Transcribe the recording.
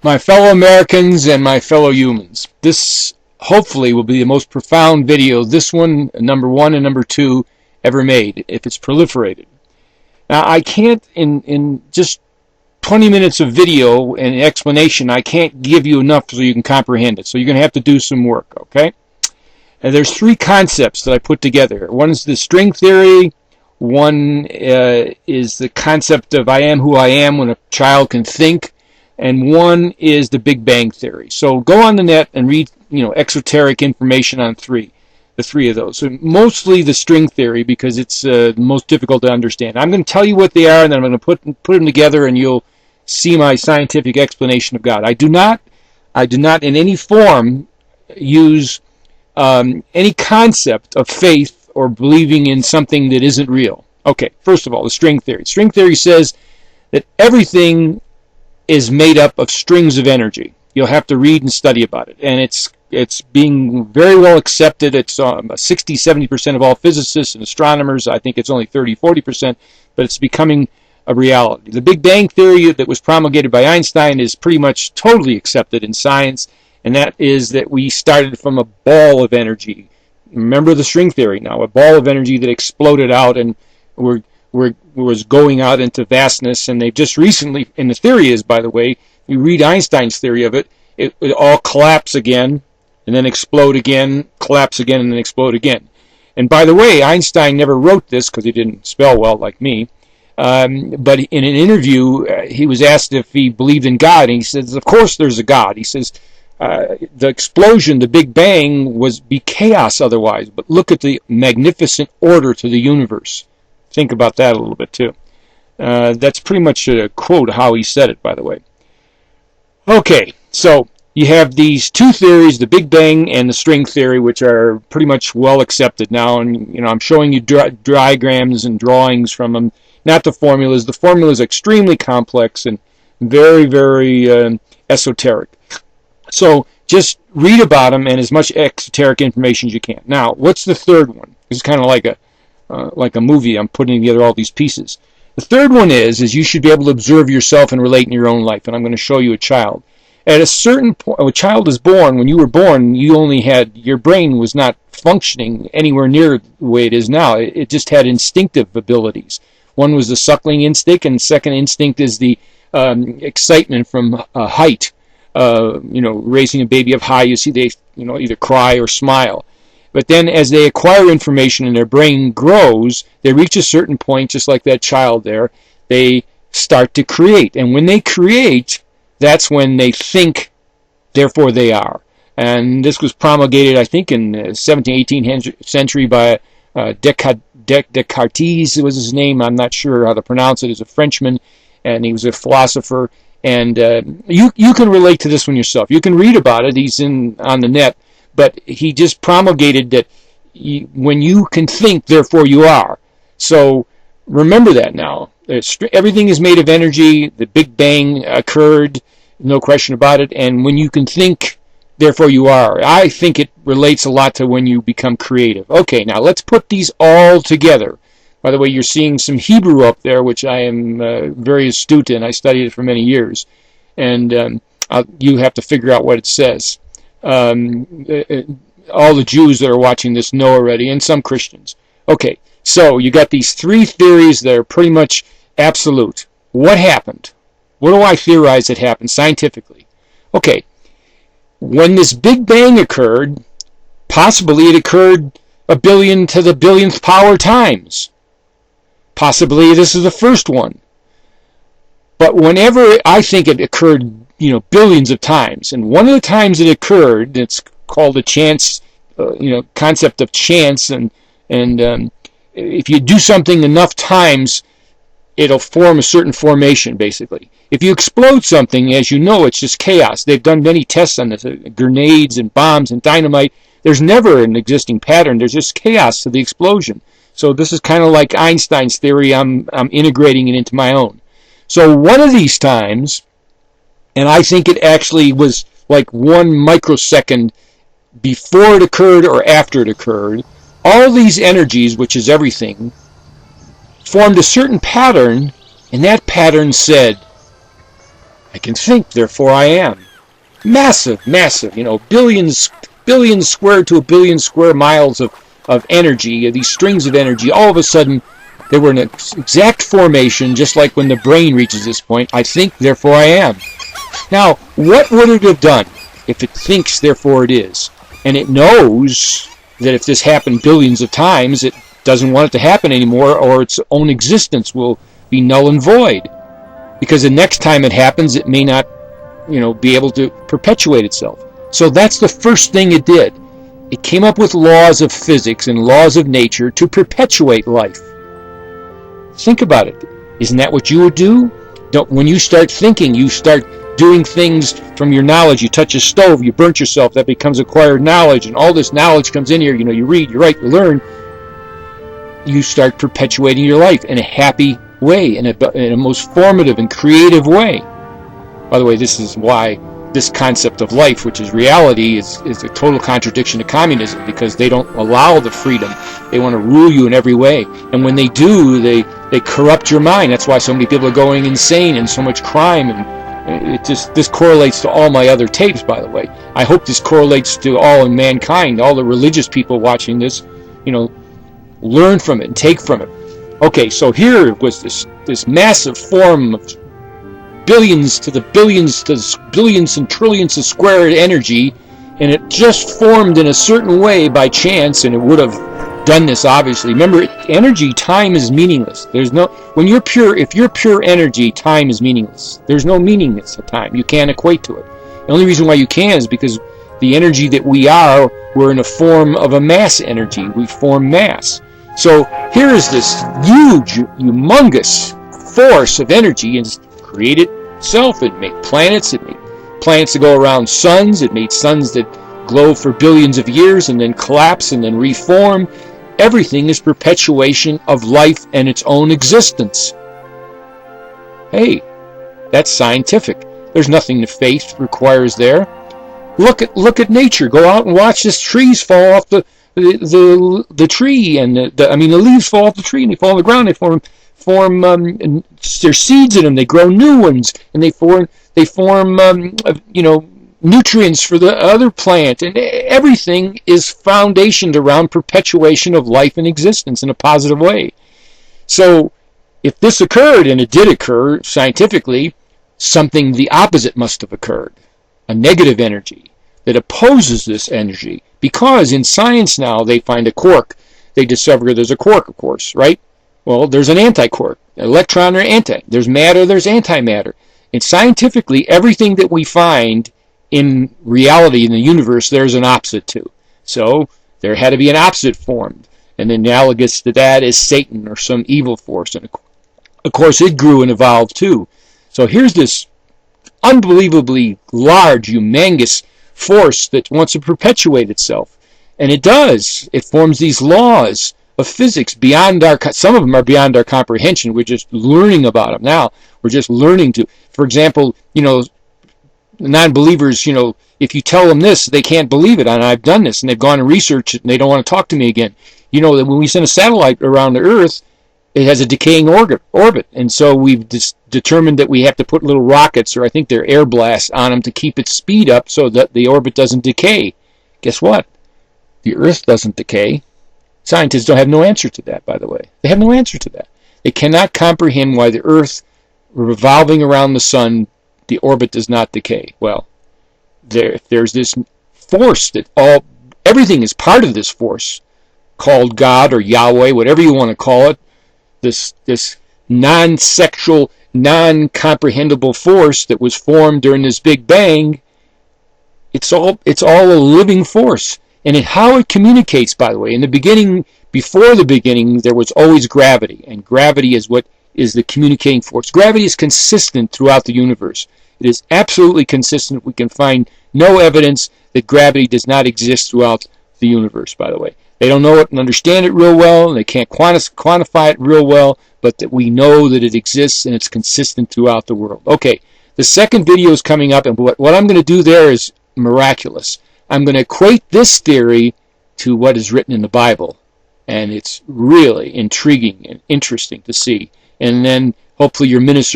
My fellow Americans and my fellow humans, this hopefully will be the most profound video, this one, number one and number two, ever made, if it's proliferated. Now, I can't, in just 20 minutes of video and explanation, I can't give you enough so you can comprehend it. So you're going to have to do some work, okay? And there's three concepts that I put together. One is the string theory. One is the concept of I am who I am when a child can think. And one is the Big Bang Theory. So go on the net and read, exoteric information on the three of those. So mostly the string theory because it's the most difficult to understand. I'm going to tell you what they are, and then I'm going to put them together, and you'll see my scientific explanation of God. I do not in any form use any concept of faith or believing in something that isn't real. Okay, first of all, the string theory. String theory says that everything is made up of strings of energy. You'll have to read and study about it. And it's being very well accepted. It's 60-70% of all physicists and astronomers. I think it's only 30-40%, but it's becoming a reality. The Big Bang Theory that was promulgated by Einstein is pretty much totally accepted in science, and that is that we started from a ball of energy. Remember the string theory now, a ball of energy that exploded out and was going out into vastness, and they've just recently, and the theory is, by the way, you read Einstein's theory of it, it all collapse again, and then explode again, collapse again, and then explode again. And by the way, Einstein never wrote this because he didn't spell well like me, but in an interview, he was asked if he believed in God, and he says, of course there's a God. He says, the explosion, the Big Bang, would be chaos otherwise, but look at the magnificent order to the universe. Think about that a little bit too. That's pretty much a quote how he said it, by the way. Okay, so you have these two theories, the Big Bang and the string theory, which are pretty much well accepted now. And I'm showing you diagrams and drawings from them, not the formulas. The formula is extremely complex and very, very esoteric. So just read about them and as much exoteric information as you can. Now, what's the third one? It's kind of like a movie. I'm putting together all these pieces. The third one is you should be able to observe yourself and relate in your own life. And I'm going to show you a child. At a certain point, a child is born. When you were born, you only had, your brain was not functioning anywhere near the way it is now. It just had instinctive abilities. One was the suckling instinct, and the second instinct is the excitement from height. Raising a baby up high, you see they, either cry or smile. But then as they acquire information and their brain grows, they reach a certain point, just like that child there, they start to create. And when they create, that's when they think, therefore they are. And this was promulgated, I think, in the 17th, 18th century by Descartes was his name. I'm not sure how to pronounce it. He's a Frenchman, and he was a philosopher. And you can relate to this one yourself. You can read about it. He's on the net. But he just promulgated that when you can think, therefore you are. So remember that now. Everything is made of energy. The Big Bang occurred, no question about it. And when you can think, therefore you are. I think it relates a lot to when you become creative. Okay, now let's put these all together. By the way, you're seeing some Hebrew up there, which I am very astute in. I studied it for many years. And you have to figure out what it says. All the Jews that are watching this know already, and some Christians. Okay, so you got these three theories that are pretty much absolute. What happened? What do I theorize that happened scientifically? Okay, when this Big Bang occurred, possibly it occurred 1 billion to the billionth power times. Possibly this is the first one. But whenever I think it occurred, billions of times, and one of the times it occurred, it's called a chance, concept of chance, and if you do something enough times, it'll form a certain formation, basically. If you explode something, as you know, it's just chaos. They've done many tests on this, grenades and bombs and dynamite. There's never an existing pattern. There's just chaos to the explosion. So this is kind of like Einstein's theory. I'm integrating it into my own. So one of these times, and I think it actually was like 1 microsecond before it occurred or after it occurred, all these energies, which is everything, formed a certain pattern, and that pattern said, I can think, therefore I am. Massive, massive, billions squared to a billion square miles of energy, these strings of energy. All of a sudden, they were in an exact formation, just like when the brain reaches this point. I think, therefore I am. Now, what would it have done if it thinks, therefore it is? And it knows that if this happened billions of times, it doesn't want it to happen anymore, or its own existence will be null and void. Because the next time it happens, it may not, be able to perpetuate itself. So that's the first thing it did. It came up with laws of physics and laws of nature to perpetuate life. Think about it. Isn't that what you would do? When you start thinking, you start doing things from your knowledge. You touch a stove, you burnt yourself, that becomes acquired knowledge, and all this knowledge comes in here. You read, you write, you learn. You start perpetuating your life in a happy way, in a most formative and creative way. By the way, this is why this concept of life, which is reality, is a total contradiction to communism, because they don't allow the freedom. They want to rule you in every way. And when they do, they corrupt your mind. That's why so many people are going insane and so much crime. And this correlates to all my other tapes, by the way. I hope this correlates to all in mankind, all the religious people watching this, learn from it and take from it. Okay, so here was this massive form of billions to the billions and trillions of squared energy, and it just formed in a certain way by chance, and it would have done this obviously. Remember, energy, time is meaningless. If you're pure energy, time is meaningless. There's no meaningless to time. You can't equate to it. The only reason why you can is because the energy that we are, we're in a form of a mass energy. We form mass. So here is this huge, humongous force of energy, and it's created itself. It made planets. It made planets that go around suns. It made suns that glow for billions of years and then collapse and then reform. Everything is perpetuation of life and its own existence. Hey, that's scientific. There's nothing that faith requires there. Look at nature. Go out and watch the trees fall off the tree, and the leaves fall off the tree and they fall on the ground. They form there's seeds in them. They grow new ones, and they form nutrients for the other plant, and everything is foundationed around perpetuation of life and existence in a positive way. So if this occurred, and it did occur scientifically, something the opposite must have occurred, a negative energy that opposes this energy. Because in science now, they find a quark. They discover there's a quark, of course, right? Well, there's an anti-quark, electron or anti. There's matter, there's antimatter. And scientifically, everything that we find in reality, in the universe, there's an opposite to. So there had to be an opposite formed. And analogous to that is Satan or some evil force. And of course, it grew and evolved too. So here's this unbelievably large, humongous force that wants to perpetuate itself. And it does. It forms these laws of physics beyond some of them are beyond our comprehension. We're just learning about them now. We're just learning to, for example, non-believers, if you tell them this, they can't believe it. And I've done this, and they've gone and researched it, and they don't want to talk to me again. That when we send a satellite around the Earth, it has a decaying orbit. And so we've determined that we have to put little rockets, or I think they're air blasts, on them to keep its speed up so that the orbit doesn't decay. Guess what? The Earth doesn't decay. Scientists don't have no answer to that, by the way. They have no answer to that. They cannot comprehend why the Earth, revolving around the sun, the orbit does not decay. Well, there's this force that everything is part of this force, called God or Yahweh, whatever you want to call it. This non-sexual, non-comprehensible force that was formed during this Big Bang. It's all a living force. And how it communicates, by the way, in the beginning, before the beginning, there was always gravity. And gravity is what is the communicating force. Gravity is consistent throughout the universe. It is absolutely consistent. We can find no evidence that gravity does not exist throughout the universe, by the way. They don't know it and understand it real well, and they can't quantify it real well, but that we know that it exists and it's consistent throughout the world. Okay, the second video is coming up, and what I'm going to do there is miraculous. I'm going to equate this theory to what is written in the Bible, and it's really intriguing and interesting to see. And then hopefully your minister